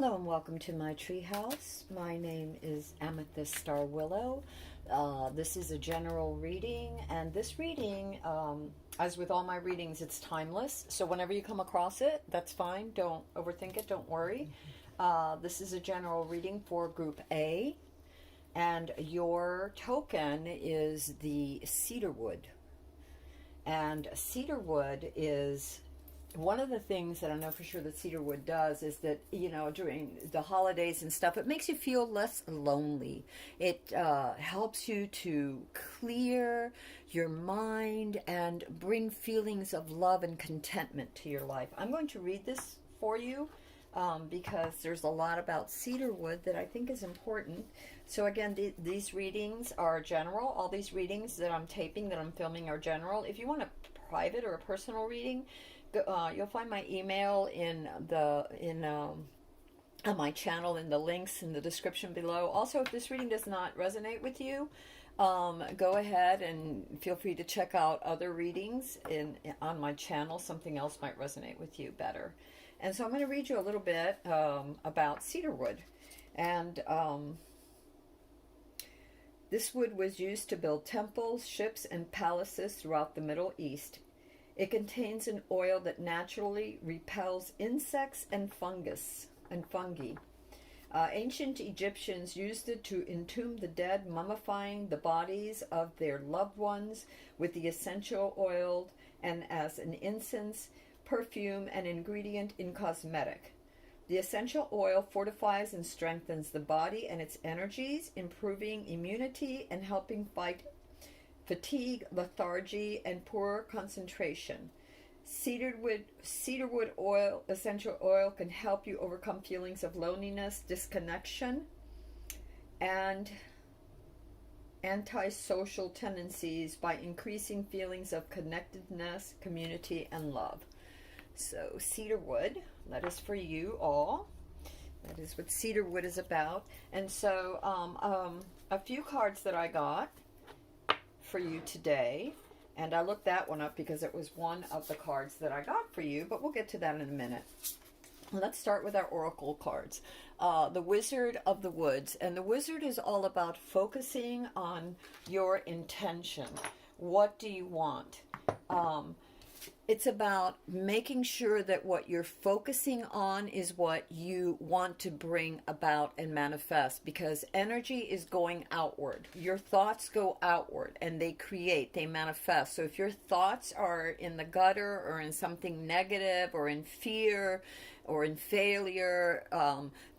Hello and welcome to my treehouse. My name is Amethyst Starwillow. This is a general reading, and this reading, as with all my readings, it's timeless. So whenever you come across it, that's fine. Don't overthink it. Don't worry. This is a general reading for Group A, and your token is the Cedarwood. And Cedarwood is one of the things that I know for sure that Cedarwood does is that, during the holidays and stuff, it makes you feel less lonely. It helps you to clear your mind and bring feelings of love and contentment to your life. I'm going to read this for you because there's a lot about Cedarwood that I think is important. So again, these readings are general. All these readings that I'm taping, that I'm filming, are general. If you want a private or a personal reading, you'll find my email on my channel in the links in the description below. Also, if this reading does not resonate with you, go ahead and feel free to check out other readings on my channel. Something else might resonate with you better. And so I'm going to read you a little bit about cedarwood. And this wood was used to build temples, ships, and palaces throughout the Middle East. It contains an oil that naturally repels insects and fungi. Ancient Egyptians used it to entomb the dead, mummifying the bodies of their loved ones with the essential oil, and as an incense, perfume, and ingredient in cosmetic. The essential oil fortifies and strengthens the body and its energies, improving immunity and helping fight fatigue, lethargy, and poor concentration. Cedarwood oil, essential oil, can help you overcome feelings of loneliness, disconnection, and antisocial tendencies by increasing feelings of connectedness, community, and love. So cedarwood, that is for you all. That is what cedarwood is about. And so a few cards that I got for you today, and I looked that one up because it was one of the cards that I got for you, but we'll get to that in a minute. Let's start with our oracle cards. The Wizard of the Woods, and the Wizard is all about focusing on your intention. What do you want? It's about making sure that what you're focusing on is what you want to bring about and manifest, because energy is going outward. Your thoughts go outward and they manifest. So if your thoughts are in the gutter or in something negative or in fear or in failure,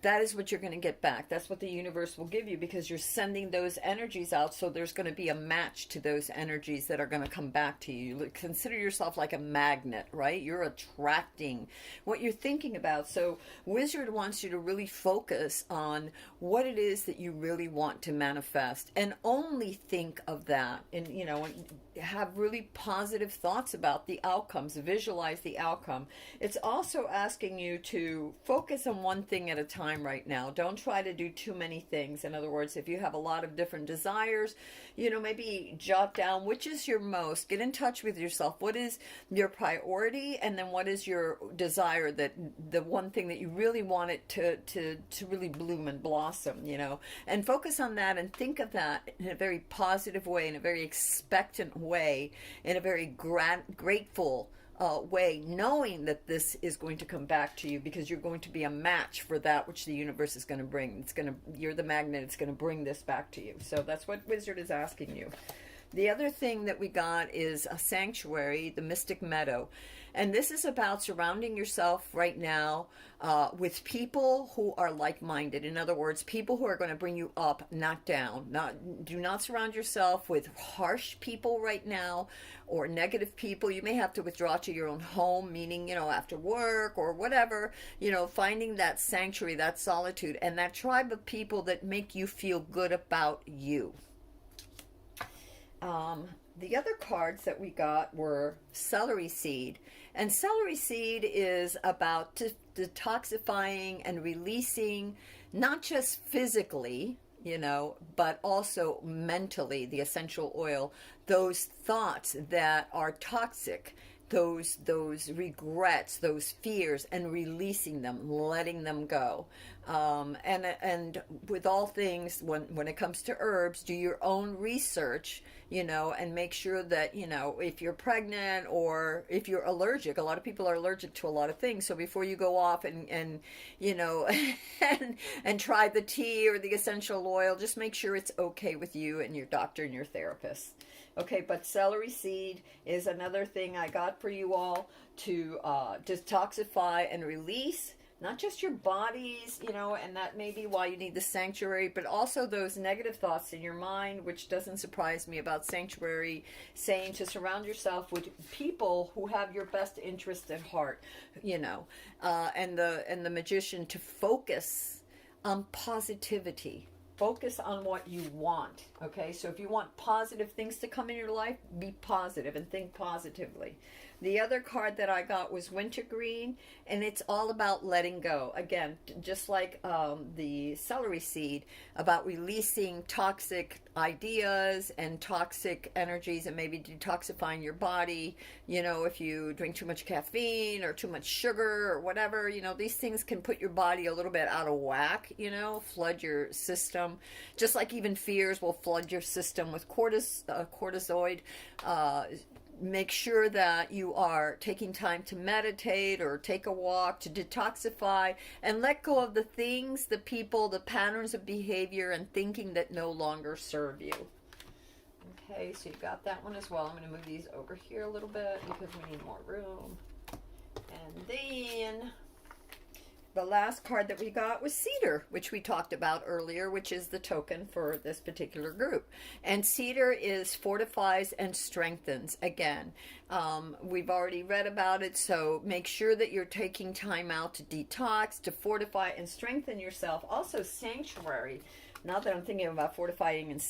that is what you're going to get back. That's what the universe will give you, because you're sending those energies out. So there's going to be a match to those energies that are going to come back to you. You consider yourself like a magnet, right? You're attracting what you're thinking about. So Wizard wants you to really focus on what it is that you really want to manifest, and only think of that, and have really positive thoughts about the outcomes. Visualize the outcome. It's also asking you to focus on one thing at a time right now. Don't try to do too many things. In other words, if you have a lot of different desires, maybe jot down which is your most. Get in touch with yourself. What is your priority, and then what is your desire, that the one thing that you really want it to really bloom and blossom, and focus on that and think of that in a very positive way, in a very expectant way, in a very grateful way, knowing that this is going to come back to you, because you're going to be a match for that which the universe is going to bring. You're the magnet. It's going to bring this back to you. So that's what Wizard is asking you. The other thing that we got is a sanctuary, the Mystic Meadow. And this is about surrounding yourself right now with people who are like-minded. In other words, people who are going to bring you up, not down. Do not surround yourself with harsh people right now, or negative people. You may have to withdraw to your own home, meaning, after work or whatever, finding that sanctuary, that solitude, and that tribe of people that make you feel good about you. The other cards that we got were celery seed. And celery seed is about detoxifying and releasing, not just physically, but also mentally, the essential oil, those thoughts that are toxic, those regrets, those fears, and releasing them, letting them go. And with all things, when it comes to herbs, do your own research, and make sure that, if you're pregnant or if you're allergic. A lot of people are allergic to a lot of things. So before you go off and and try the tea or the essential oil, just make sure it's okay with you and your doctor and your therapist. Okay, but celery seed is another thing I got for you all to detoxify and release. Not just your bodies, and that may be why you need the sanctuary, but also those negative thoughts in your mind, which doesn't surprise me about sanctuary, saying to surround yourself with people who have your best interest at heart, and the magician to focus on positivity. Focus on what you want, okay? So if you want positive things to come in your life, be positive and think positively. The other card that I got was wintergreen, and it's all about letting go. Again, just like the celery seed, about releasing toxic ideas and toxic energies and maybe detoxifying your body. If you drink too much caffeine or too much sugar or whatever, these things can put your body a little bit out of whack, flood your system. Just like even fears will flood your system with cortisoid. Make sure that you are taking time to meditate or take a walk to detoxify and let go of the things, the people, the patterns of behavior and thinking that no longer serve you. Okay, so you got that one as well. I'm going to move these over here a little bit because we need more room. And then the last card that we got was cedar, which we talked about earlier, which is the token for this particular group. And cedar fortifies and strengthens. Again, we've already read about it, so make sure that you're taking time out to detox, to fortify and strengthen yourself. Also, sanctuary. Now that I'm thinking about fortifying and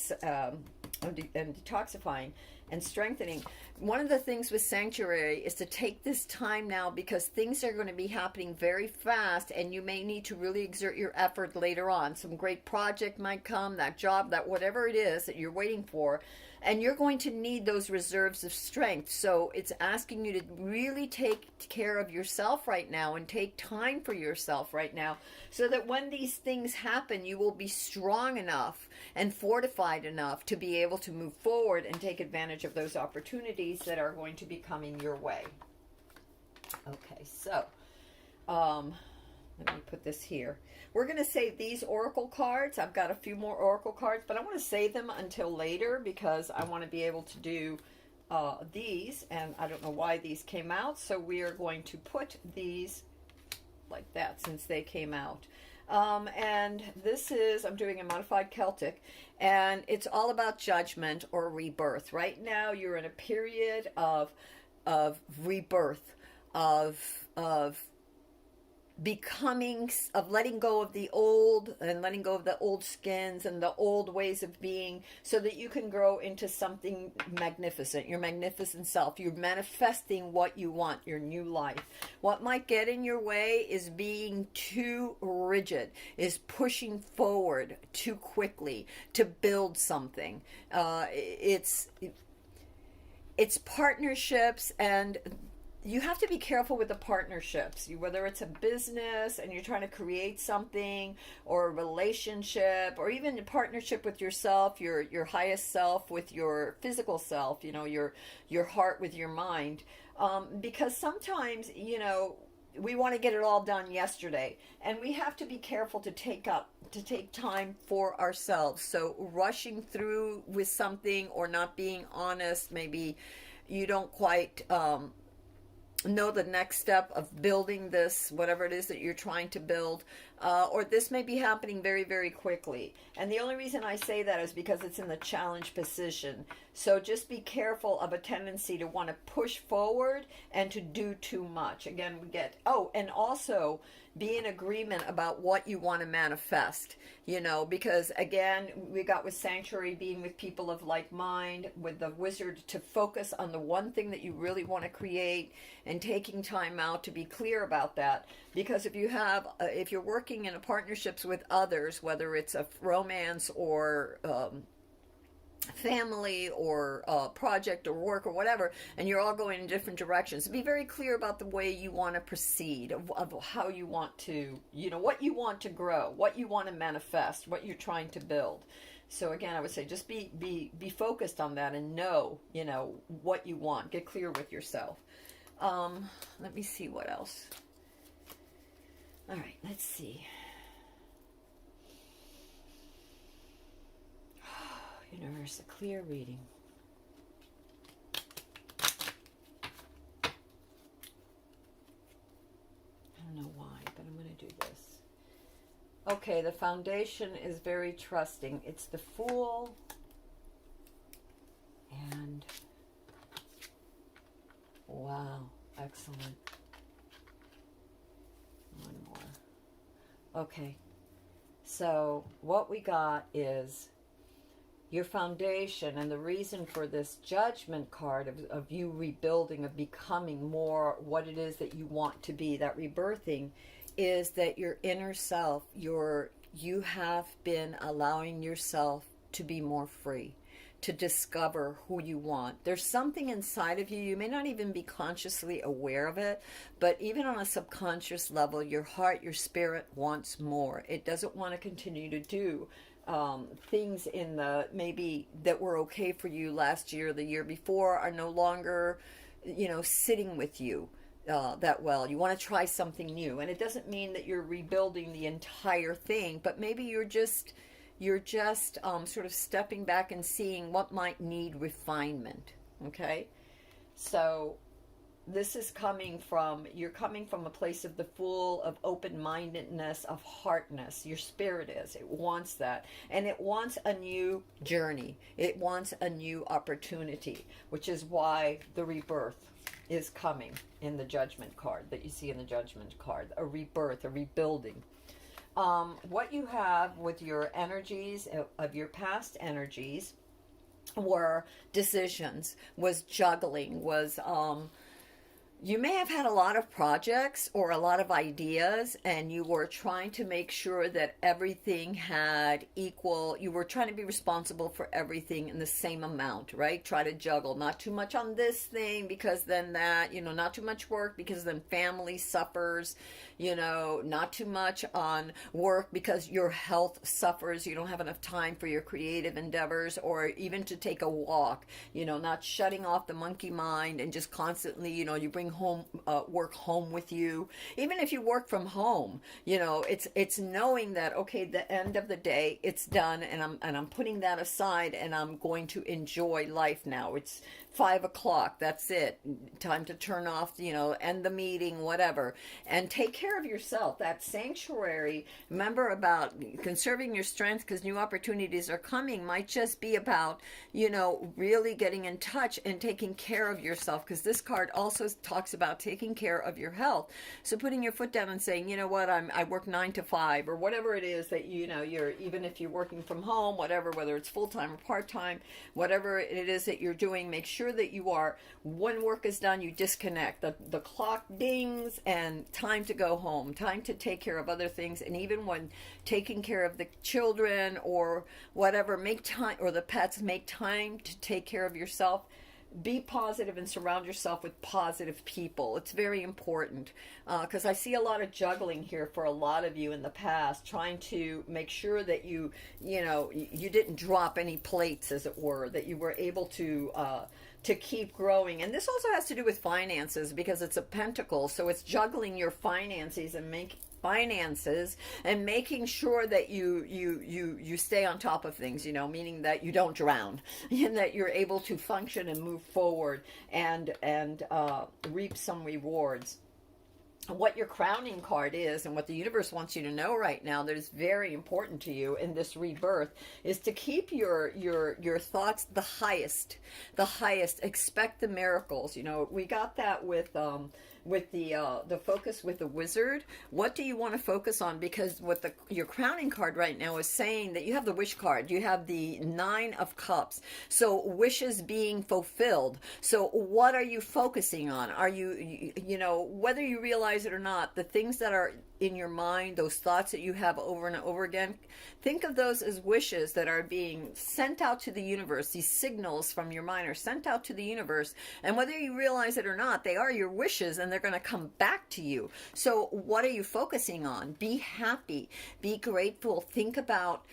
detoxifying and strengthening, one of the things with sanctuary is to take this time now, because things are going to be happening very fast and you may need to really exert your effort later on. Some great project might come, that job, that whatever it is that you're waiting for, and you're going to need those reserves of strength. So it's asking you to really take care of yourself right now and take time for yourself right now, so that when these things happen, you will be strong enough and fortified enough to be able to move forward and take advantage of those opportunities that are going to be coming your way. Okay, so let me put this here. We're going to save these oracle cards. I've got a few more oracle cards, but I want to save them until later because I want to be able to do these, and I don't know why these came out, so we are going to put these like that since they came out. And this is, I'm doing a modified Celtic, and it's all about judgment or rebirth. Right now, you're in a period of rebirth, of becoming, of letting go of the old and letting go of the old skins and the old ways of being, so that you can grow into something magnificent, your magnificent self. You're manifesting what you want, your new life. What might get in your way is being too rigid, is pushing forward too quickly to build something. It's partnerships, and you have to be careful with the partnerships, whether it's a business and you're trying to create something, or a relationship, or even a partnership with yourself, your highest self with your physical self, your heart with your mind. Because sometimes, we want to get it all done yesterday, and we have to be careful to take time for ourselves. So rushing through with something or not being honest, maybe you don't quite know the next step of building this, whatever it is that you're trying to build, or this may be happening very, very quickly. And the only reason I say that is because it's in the challenge position. So just be careful of a tendency to want to push forward and to do too much. Again, we get, and also be in agreement about what you want to manifest, because again, we got with sanctuary being with people of like mind, with the wizard to focus on the one thing that you really want to create, and taking time out to be clear about that. Because if you're working in partnerships with others, whether it's a romance or family or project or work or whatever, and you're all going in different directions. Be very clear about the way you want to proceed, of how you want to, what you want to grow, what you want to manifest, what you're trying to build. So again, I would say just be focused on that and know, what you want. Get clear with yourself. Let me see what else. All right, let's see. Universe, a clear reading. I don't know why, but I'm going to do this. Okay, the foundation is very trusting. It's the Fool. And wow, excellent. One more. Okay, so what we got is your foundation, and the reason for this Judgment card of you rebuilding, of becoming more what it is that you want to be, that rebirthing, is that your inner self, you have been allowing yourself to be more free, to discover who you want. There's something inside of you, you may not even be consciously aware of it, but even on a subconscious level, your heart, your spirit wants more. It doesn't want to continue to do things in the maybe that were okay for you last year, the year before, are no longer, sitting with you that well. You want to try something new, and it doesn't mean that you're rebuilding the entire thing, but maybe you're just sort of stepping back and seeing what might need refinement. Okay, so this is you're coming from a place of the Fool, of open-mindedness, of heartness. Your spirit it wants that, and it wants a new journey. It wants a new opportunity, which is why the rebirth is coming in the Judgment card that you see in the Judgment card. A rebirth, a rebuilding. What you have with your energies, of your past energies, were decisions, was juggling, was you may have had a lot of projects or a lot of ideas, and you were trying to make sure that everything had equal, you were trying to be responsible for everything in the same amount, right? Try to juggle, not too much on this thing because then that, not too much work because then family suffers, not too much on work because your health suffers. You don't have enough time for your creative endeavors or even to take a walk, not shutting off the monkey mind and just constantly, you bring work home with you. Even if you work from home, it's knowing that, okay, the end of the day, it's done, and I'm putting that aside, and I'm going to enjoy life now. It's 5 o'clock, that's it, time to turn off, end the meeting, whatever, and take care of yourself. That sanctuary, remember about conserving your strength because new opportunities are coming, might just be about, really getting in touch and taking care of yourself, because this card also talks about taking care of your health. So putting your foot down and saying, you know what, I work 9 to 5 or whatever it is that, you're, even if you're working from home, whatever, whether it's full-time or part-time, whatever it is that you're doing, make sure that you are, when work is done, you disconnect. The clock dings and time to go home, time to take care of other things. And even when taking care of the children or whatever, make time, or the pets, make time to take care of yourself. Be positive and surround yourself with positive people. It's very important, because I see a lot of juggling here for a lot of you in the past, trying to make sure that you didn't drop any plates, as it were, that you were able to keep growing. And this also has to do with finances, because it's a pentacle, so it's juggling your finances and making sure that you stay on top of things, meaning that you don't drown and that you're able to function and move forward and reap some rewards. What your crowning card is, and what the universe wants you to know right now that is very important to you in this rebirth, is to keep your thoughts the highest. Expect the miracles. We got that with the focus with the Wizard. What do you want to focus on? Because what your crowning card right now is saying, that you have the wish card, you have the 9 of Cups, so wishes being fulfilled. So what are you focusing on? Are you whether you realize it or not, the things that are in your mind, those thoughts that you have over and over again, think of those as wishes that are being sent out to the universe. These signals from your mind are sent out to the universe, and whether you realize it or not, they are your wishes, and they're going to come back to you. So what are you focusing on? Be happy, be grateful, think about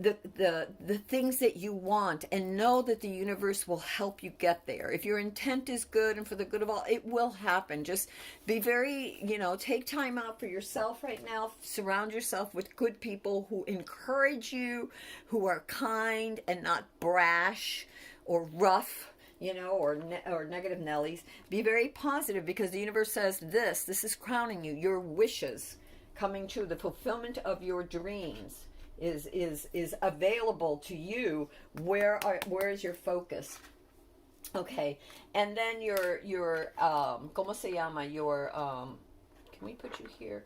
the things that you want, and know that the universe will help you get there. If your intent is good and for the good of all, it will happen. Just be very, take time out for yourself right now. Surround yourself with good people who encourage you, who are kind and not brash or rough, or negative Nellies. Be very positive, because the universe says this is crowning you. Your wishes coming true, the fulfillment of your dreams is available to you. Where is your focus? Okay, and then your ¿cómo se llama? Can we put you here?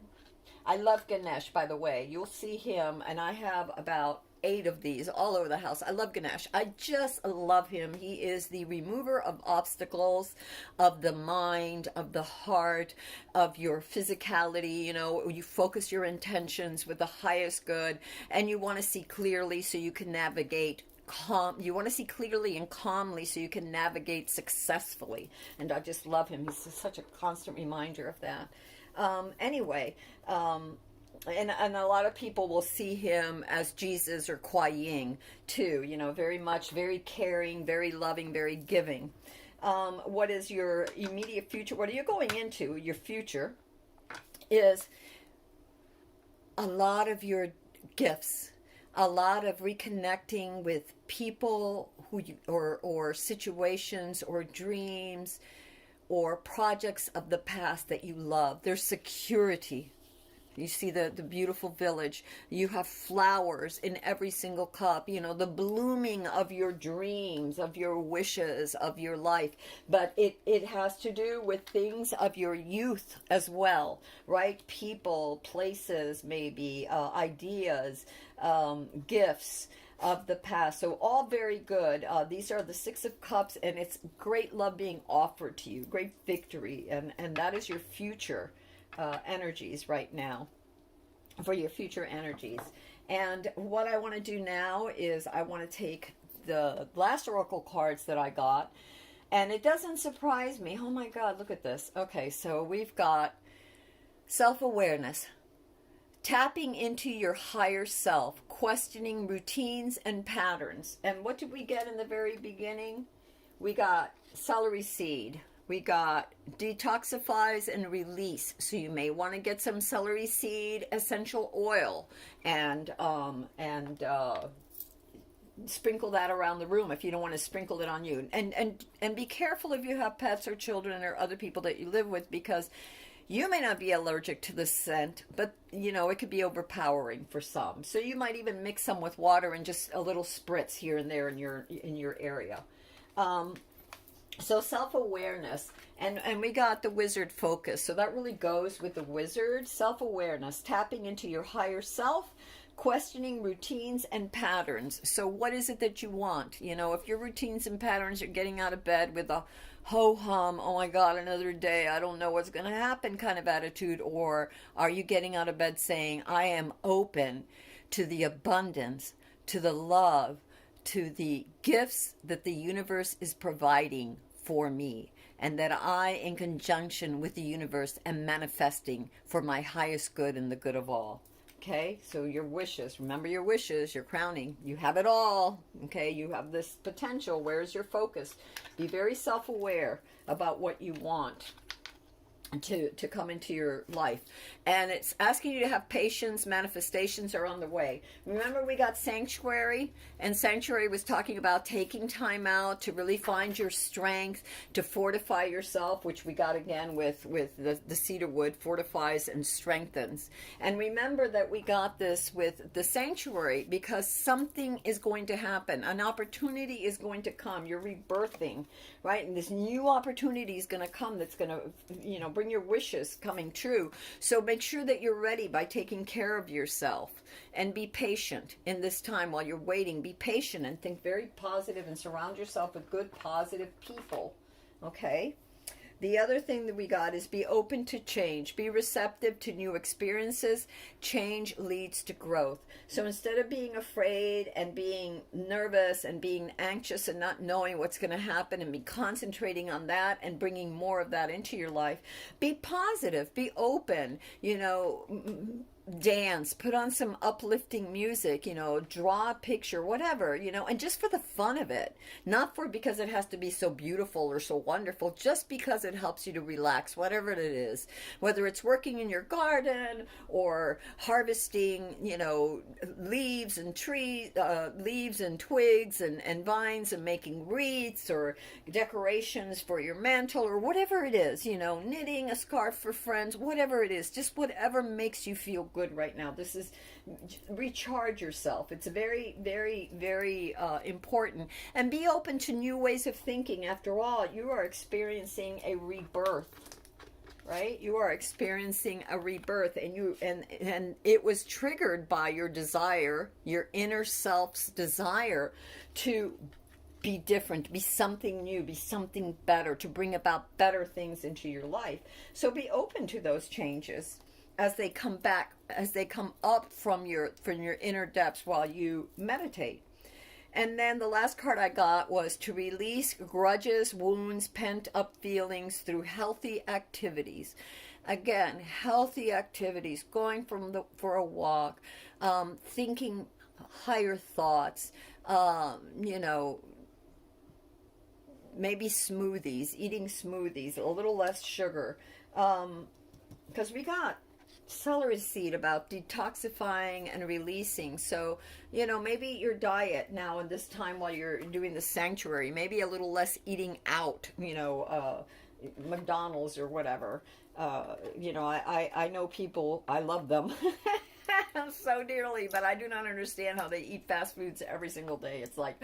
I love Ganesh, by the way. You'll see him, and I have about 8 of these all over the house. I love Ganesh. I just love him. He is the remover of obstacles, of the mind, of the heart, of your physicality. You focus your intentions with the highest good, and you want to see clearly so you can navigate you want to see clearly and calmly so you can navigate successfully. And I just love him. He's such a constant reminder of that. Anyway, and a lot of people will see him as Jesus or Kuai Yin too, very caring, very loving, very giving. What is your immediate future? What are you going into? Your future is a lot of your gifts, a lot of reconnecting with people or situations or dreams or projects of the past that you love. There's security. You see the beautiful village. You have flowers in every single cup. The blooming of your dreams, of your wishes, of your life. But it has to do with things of your youth as well, right? People, places, maybe, ideas, gifts of the past. So all very good. These are the 6 of Cups, and it's great love being offered to you, great victory, and that is your future energies right now, for your future energies. And what I want to do now is I want to take the last oracle cards that I got, and it doesn't surprise me. Oh my God, look at this. Okay, so we've got self-awareness, tapping into your higher self, questioning routines and patterns. And what did we get in the very beginning? We got celery seed. We got detoxifies and release. So you may want to get some celery seed essential oil and sprinkle that around the room if you don't want to sprinkle it on you. And be careful if you have pets or children or other people that you live with, because you may not be allergic to the scent, but it could be overpowering for some. So you might even mix some with water and just a little spritz here and there in your area. So self-awareness, and we got the wizard focus. So that really goes with the wizard. Self-awareness, tapping into your higher self, questioning routines and patterns. So what is it that you want? If your routines and patterns are getting out of bed with a ho-hum, oh my God, another day, I don't know what's going to happen kind of attitude, or are you getting out of bed saying, I am open to the abundance, to the love, to the gifts that the universe is providing for me, and that I, in conjunction with the universe, am manifesting for my highest good and the good of all. Okay, so your wishes, remember your wishes, your crowning, you have it all. Okay, you have this potential. Where's your focus? Be very self-aware about what you want to come into your life. And it's asking you to have patience. Manifestations are on the way. Remember, we got Sanctuary, and Sanctuary was talking about taking time out to really find your strength, to fortify yourself, which we got again with the Cedarwood, fortifies and strengthens. And remember that we got this with the Sanctuary because something is going to happen. An opportunity is going to come. You're rebirthing, right? And this new opportunity is going to come that's going to, bring your wishes coming true. So make sure that you're ready by taking care of yourself, and be patient in this time while you're waiting. Be patient and think very positive and surround yourself with good, positive people. Okay? The other thing that we got is be open to change. Be receptive to new experiences. Change leads to growth. So instead of being afraid and being nervous and being anxious and not knowing what's going to happen and be concentrating on that and bringing more of that into your life, be positive, be open, dance, put on some uplifting music, draw a picture, whatever, and just for the fun of it, not for because it has to be so beautiful or so wonderful, just because it helps you to relax, whatever it is, whether it's working in your garden or harvesting, leaves and trees, leaves and twigs and vines and making wreaths or decorations for your mantle or whatever it is, knitting a scarf for friends, whatever it is, just whatever makes you feel good right now. This is recharge yourself. It's very, very, very important. And be open to new ways of thinking. After all, you are experiencing a rebirth, right? You are experiencing a rebirth, and it was triggered by your desire, your inner self's desire to be different, be something new, be something better, to bring about better things into your life. So be open to those changes as they come back, as they come up from your inner depths while you meditate. And then the last card I got was to release grudges, wounds, pent-up feelings through healthy activities. Again, healthy activities, going for a walk, thinking higher thoughts, maybe smoothies, eating smoothies, a little less sugar. Because we got celery seed about detoxifying and releasing. So, maybe your diet now in this time while you're doing the sanctuary, maybe a little less eating out, McDonald's or whatever. I know people, I love them so dearly, but I do not understand how they eat fast foods every single day. It's like,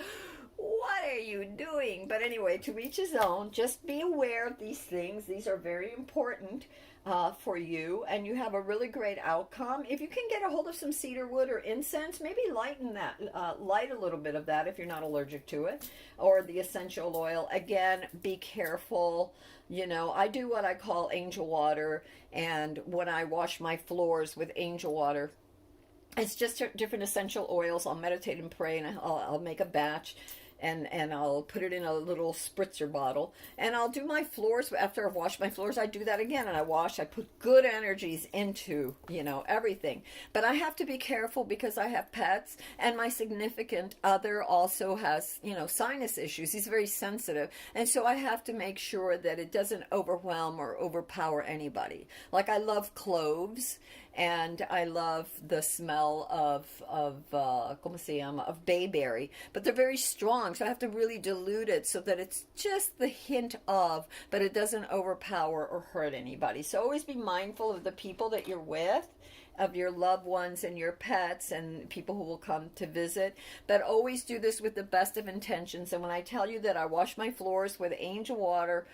what are you doing? But anyway, to each his own. Just be aware of these things. These are very important for you, and you have a really great outcome. If you can get a hold of some cedarwood or incense, maybe light a little bit of that if you're not allergic to it, or the essential oil. Again, be careful. I do what I call angel water, and when I wash my floors with angel water, it's just different essential oils. I'll meditate and pray, and I'll make a batch, and I'll put it in a little spritzer bottle, and I'll do my floors. After I've washed my floors, I do that again, and I put good energies into, everything. But I have to be careful because I have pets, and my significant other also has, sinus issues. He's very sensitive, and so I have to make sure that it doesn't overwhelm or overpower anybody. Like, I love cloves, and I love the smell of bayberry, but they're very strong, so I have to really dilute it so that it's just the hint of, but it doesn't overpower or hurt anybody. So always be mindful of the people that you're with, of your loved ones and your pets and people who will come to visit, but always do this with the best of intentions. And when I tell you that I wash my floors with angel water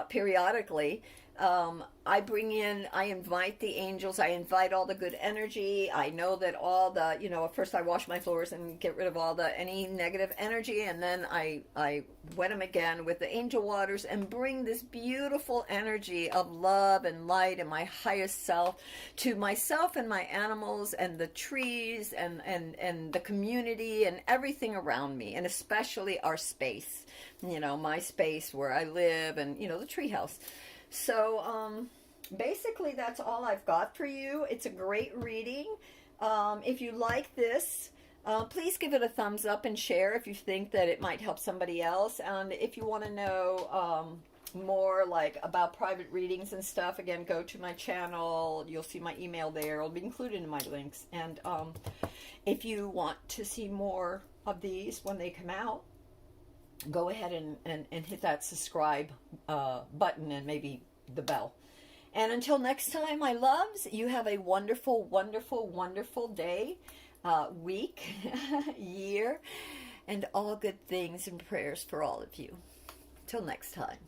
periodically, I invite the angels, I invite all the good energy. I know that all the, first I wash my floors and get rid of any negative energy, and then I wet them again with the angel waters and bring this beautiful energy of love and light and my highest self to myself and my animals and the trees and the community and everything around me, and especially our space, my space where I live, and, the treehouse. So, basically that's all I've got for you. It's a great reading. If you like this, please give it a thumbs up and share if you think that it might help somebody else. And if you want to know more about private readings and stuff, again, go to my channel. You'll see my email there. It'll be included in my links. And if you want to see more of these when they come out, go ahead and hit that subscribe button and maybe the bell. And until next time, my loves, you have a wonderful, wonderful, wonderful day, week, year, and all good things and prayers for all of you. Till next time.